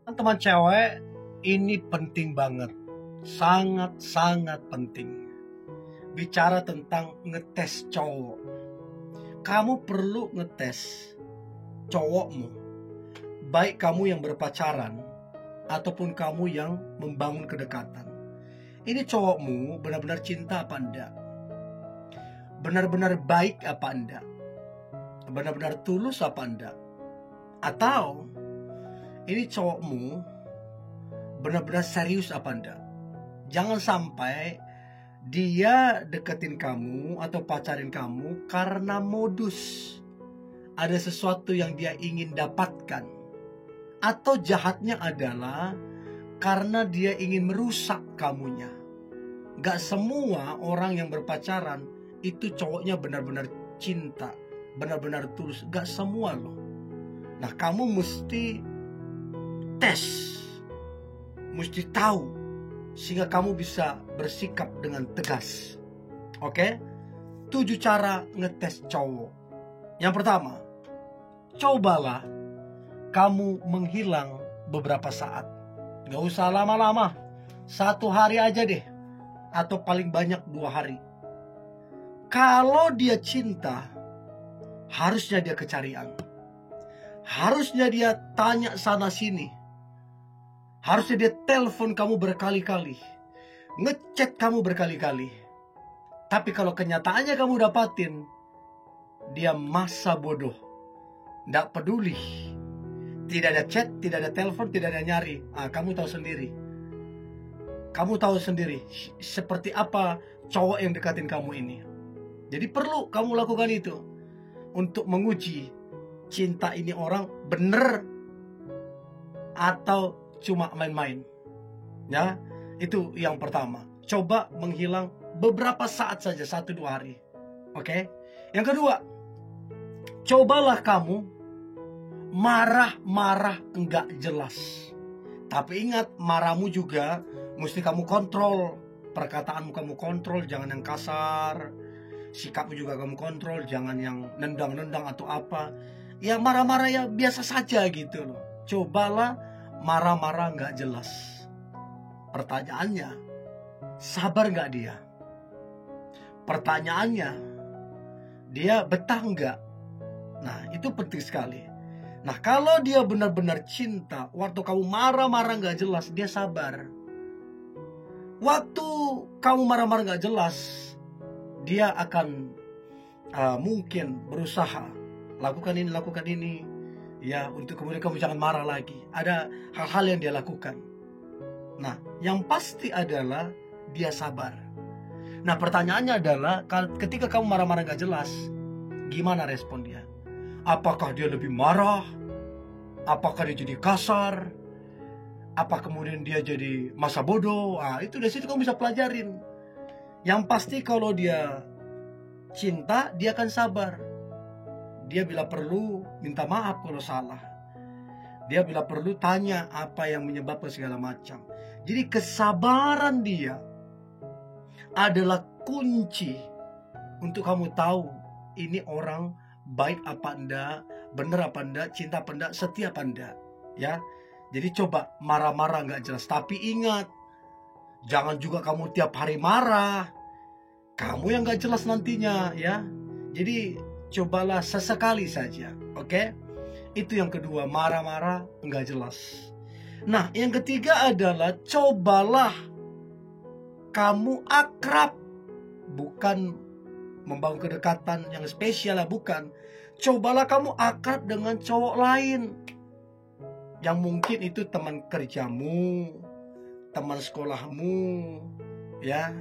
Teman cewek, ini penting banget. Sangat-sangat penting. Bicara tentang ngetes cowok. Kamu perlu ngetes cowokmu. Baik kamu yang berpacaran ataupun kamu yang membangun kedekatan. Ini cowokmu benar-benar cinta apa enggak? Benar-benar baik apa enggak? Benar-benar tulus apa enggak? Atau ini cowokmu benar-benar serius apa enggak? Jangan sampai dia deketin kamu atau pacarin kamu karena modus. Ada sesuatu yang dia ingin dapatkan. Atau jahatnya adalah karena dia ingin merusak kamunya. Gak semua orang yang berpacaran itu cowoknya benar-benar cinta, benar-benar tulus. Gak semua loh. Nah, kamu mesti tes, mesti tahu, sehingga kamu bisa bersikap dengan tegas. Oke? 7 cara ngetes cowok. Yang pertama, cobalah kamu menghilang beberapa saat. Gak usah lama-lama, 1 hari aja deh, atau paling banyak 2 hari. Kalau dia cinta, harusnya dia kecarian. Harusnya dia tanya sana sini. Harusnya dia telepon kamu berkali-kali, ngechat kamu berkali-kali. Tapi kalau kenyataannya kamu dapatin, dia masa bodoh, nggak peduli. Tidak ada chat, tidak ada telepon, tidak ada nyari. Kamu tahu sendiri. Kamu tahu sendiri seperti apa cowok yang dekatin kamu ini. Jadi perlu kamu lakukan itu untuk menguji cinta ini orang bener atau cuma main-main. Ya, itu yang pertama. Coba menghilang beberapa saat saja, 1-2 hari. Oke? Yang kedua, cobalah kamu marah-marah enggak jelas. Tapi ingat, marahmu juga mesti kamu kontrol. Perkataanmu kamu kontrol, jangan yang kasar. Sikapmu juga kamu kontrol, jangan yang nendang-nendang atau apa. Ya marah-marah ya biasa saja gitu loh. Cobalah marah-marah nggak jelas. Pertanyaannya, sabar nggak dia? Pertanyaannya, dia betah nggak? Nah, itu penting sekali. Nah, kalau dia benar-benar cinta, waktu kamu marah-marah nggak jelas, dia sabar. Waktu kamu marah-marah nggak jelas, dia akan mungkin berusaha lakukan ini, ya, untuk kemudian kamu jangan marah lagi. Ada hal-hal yang dia lakukan. Nah, yang pasti adalah dia sabar. Nah, pertanyaannya adalah ketika kamu marah-marah gak jelas, gimana respon dia? Apakah dia lebih marah? Apakah dia jadi kasar? Apa kemudian dia jadi masa bodoh? Itu dari situ kamu bisa pelajarin. Yang pasti kalau dia cinta, dia akan sabar. Dia bila perlu minta maaf kalau salah. Dia bila perlu tanya apa yang menyebabkan segala macam. Jadi kesabaran dia adalah kunci untuk kamu tahu ini orang baik apa enggak, bener apa enggak, cinta apa enggak, setia apa enggak. Ya, jadi coba marah-marah nggak jelas. Tapi ingat, jangan juga kamu tiap hari marah. Kamu yang nggak jelas nantinya, ya. Jadi cobalah sesekali saja, oke? Itu yang kedua, marah-marah nggak jelas. Nah, yang ketiga adalah cobalah kamu akrab. Bukan membangun kedekatan yang spesial lah, bukan. Cobalah kamu akrab dengan cowok lain. Yang mungkin itu teman kerjamu, teman sekolahmu, ya.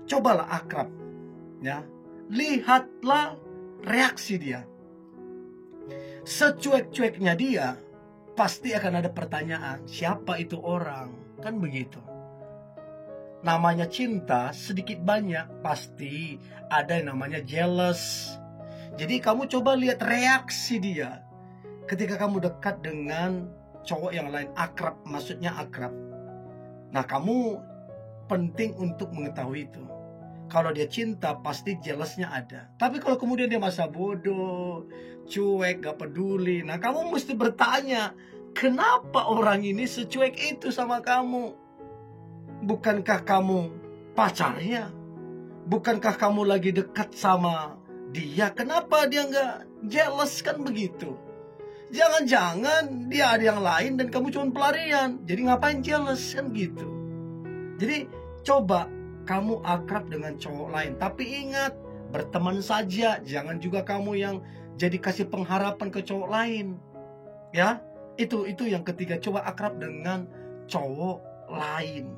Cobalah akrab, ya. Lihatlah reaksi dia. Secuek-cueknya dia, pasti akan ada pertanyaan, siapa itu orang? Kan begitu. Namanya cinta, sedikit banyak pasti ada yang namanya jealous. Jadi kamu coba lihat reaksi dia ketika kamu dekat dengan cowok yang lain, akrab, maksudnya akrab. Nah, kamu penting untuk mengetahui itu. Kalau dia cinta, pasti jealousnya ada. Tapi kalau kemudian dia masa bodoh, cuek, gak peduli, nah kamu mesti bertanya, kenapa orang ini secuek itu sama kamu? Bukankah kamu pacarnya? Bukankah kamu lagi dekat sama dia? Kenapa dia nggak jealous kan begitu? Jangan-jangan dia ada yang lain dan kamu cuma pelarian. Jadi ngapain jealous kan gitu. Jadi coba kamu akrab dengan cowok lain. Tapi ingat, berteman saja. Jangan juga kamu yang jadi kasih pengharapan ke cowok lain. Ya, itu yang ketiga. Coba akrab dengan cowok lain.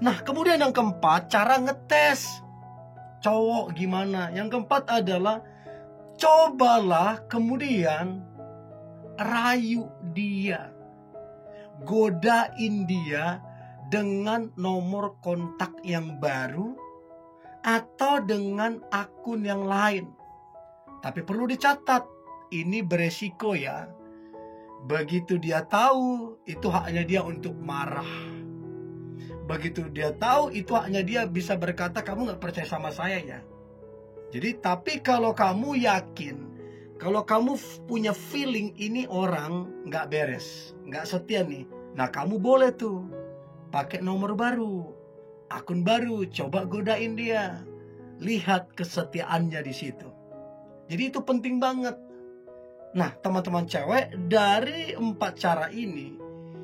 Nah, kemudian yang keempat, cara ngetes cowok gimana. Yang keempat adalah cobalah kemudian rayu dia, godain dia dengan nomor kontak yang baru atau dengan akun yang lain. Tapi perlu dicatat, ini beresiko ya. Begitu dia tahu, itu haknya dia untuk marah. Begitu dia tahu, itu haknya dia bisa berkata, kamu gak percaya sama saya ya. Jadi tapi kalau kamu yakin, kalau kamu punya feeling ini orang gak beres, gak setia nih, nah kamu boleh tuh pakai nomor baru, akun baru, coba godain dia, lihat kesetiaannya di situ. Jadi itu penting banget. Nah teman-teman cewek, dari 4 cara ini,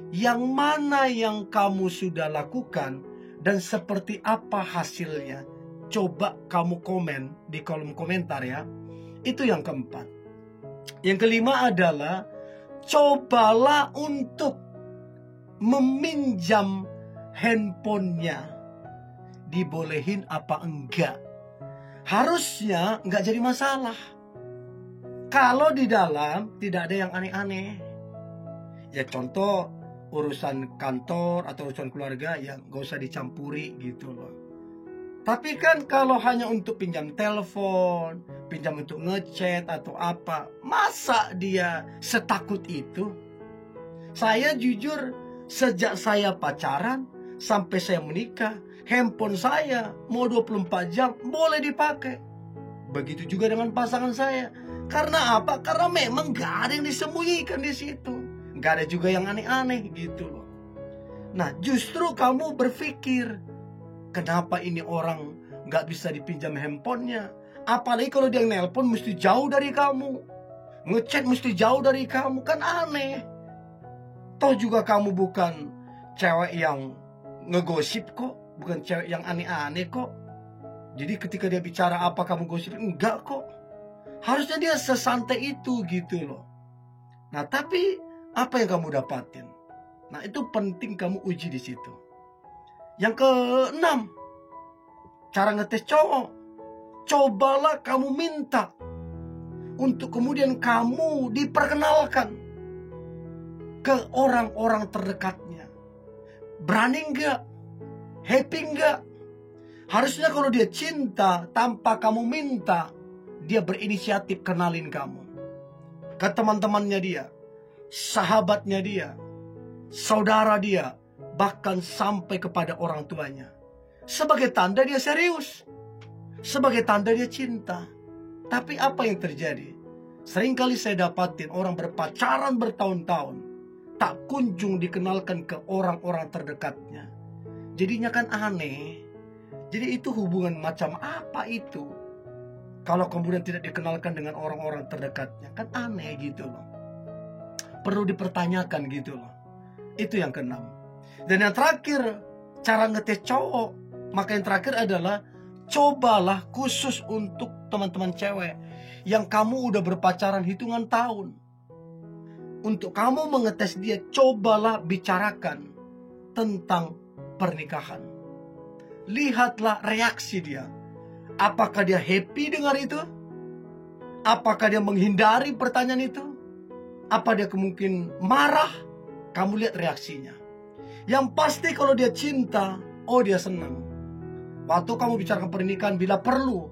yang mana yang kamu sudah lakukan dan seperti apa hasilnya? Coba kamu komen di kolom komentar ya. Itu yang keempat. Yang kelima adalah cobalah untuk meminjam handphonenya. Dibolehin apa enggak? Harusnya enggak jadi masalah. Kalau di dalam tidak ada yang aneh-aneh. Ya contoh urusan kantor atau urusan keluarga yang gak usah dicampuri gitu loh. Tapi kan kalau hanya untuk pinjam telepon, pinjam untuk ngechat atau apa, masa dia setakut itu? Saya jujur, sejak saya pacaran sampai saya menikah, handphone saya mau 24 jam boleh dipakai. Begitu juga dengan pasangan saya. Karena apa? Karena memang gak ada yang disembunyikan di situ. Gak ada juga yang aneh-aneh gitu loh. Nah justru kamu berpikir, kenapa ini orang gak bisa dipinjam handphonenya? Apalagi kalau dia nelpon mesti jauh dari kamu, ngechat mesti jauh dari kamu, kan aneh. Toh juga kamu bukan cewek yang ngegosip kok, bukan cewek yang aneh-aneh kok. Jadi ketika dia bicara apa kamu gosip, enggak kok. Harusnya dia sesantai itu gitu loh. Nah tapi apa yang kamu dapatin? Nah itu penting kamu uji di situ. Yang keenam, cara ngetes cowok. Cobalah kamu minta untuk kemudian kamu diperkenalkan ke orang-orang terdekatnya. Berani enggak? Happy enggak? Harusnya kalau dia cinta tanpa kamu minta, dia berinisiatif kenalin kamu ke teman-temannya dia, sahabatnya dia, saudara dia, bahkan sampai kepada orang tuanya. Sebagai tanda dia serius, sebagai tanda dia cinta. Tapi apa yang terjadi? Seringkali saya dapatin orang berpacaran bertahun-tahun, tak kunjung dikenalkan ke orang-orang terdekatnya. Jadinya kan aneh. Jadi itu hubungan macam apa itu? Kalau kemudian tidak dikenalkan dengan orang-orang terdekatnya, kan aneh gitu loh. Perlu dipertanyakan gitu loh. Itu yang keenam. Dan yang terakhir, cara ngetes cowok. Maka yang terakhir adalah cobalah khusus untuk teman-teman cewek yang kamu udah berpacaran hitungan tahun. Untuk kamu mengetes dia, cobalah bicarakan tentang pernikahan. Lihatlah reaksi dia. Apakah dia happy dengar itu? Apakah dia menghindari pertanyaan itu? Apa dia kemungkinan marah? Kamu lihat reaksinya. Yang pasti kalau dia cinta, oh dia senang. Waktu kamu bicarakan pernikahan, bila perlu,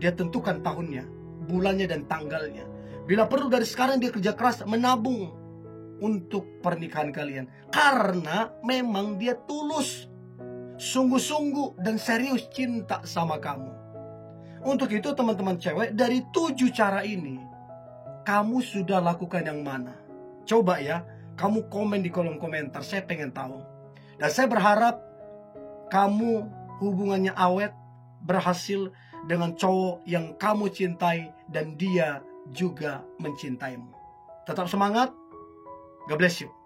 dia tentukan tahunnya, bulannya dan tanggalnya. Bila perlu dari sekarang dia kerja keras menabung untuk pernikahan kalian. Karena memang dia tulus, sungguh-sungguh dan serius cinta sama kamu. Untuk itu teman-teman cewek, dari 7 cara ini, kamu sudah lakukan yang mana? Coba ya, Kamu komen di kolom komentar, saya pengen tahu. Dan saya berharap kamu hubungannya awet, berhasil dengan cowok yang kamu cintai, dan dia juga mencintaimu. Tetap semangat. God bless you.